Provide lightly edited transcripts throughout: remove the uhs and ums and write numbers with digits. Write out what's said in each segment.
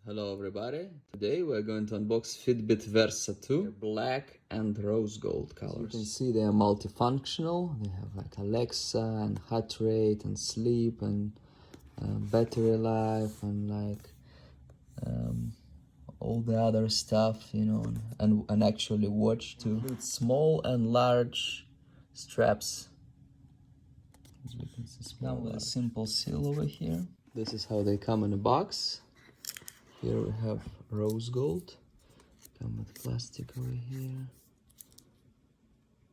Hello everybody, today we're going to unbox Fitbit Versa 2, black and rose gold colors. As you can see, they are multifunctional. They have like Alexa and heart rate and sleep and battery life and like all the other stuff, you know, and actually watch too. It's small and large straps. As we can see, small with a simple seal over here. This is how they come in a box. Here we have rose gold, come with plastic over here,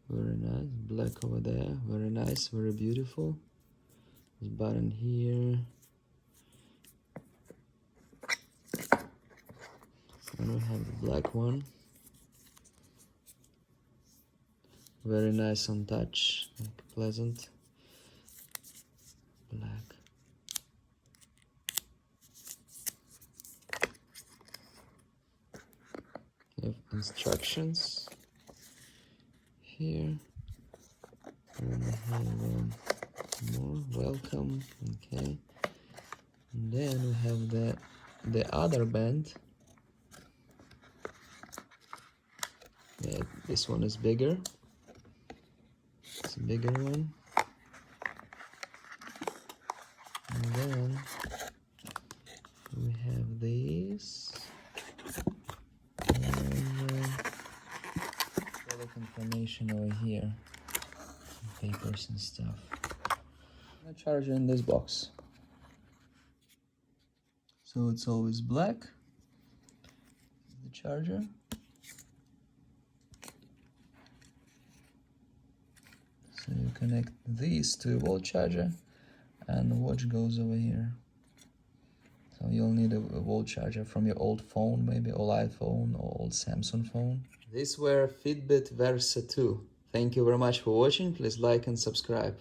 very nice, black over there, very nice, very beautiful. This button here, and we have the black one, very nice on touch, like pleasant, black. Instructions here, and we have more welcome, okay, and then we have the other band. Yeah, this one is bigger, it's a bigger one, and then we have these. Information over here, papers and stuff. A charger in this box, so it's always black. The charger, so you connect these to a wall charger and the watch goes over here. So you'll need a wall charger from your old phone, maybe old iPhone or old Samsung phone. These were Fitbit Versa 2. Thank you very much for watching. Please like and subscribe.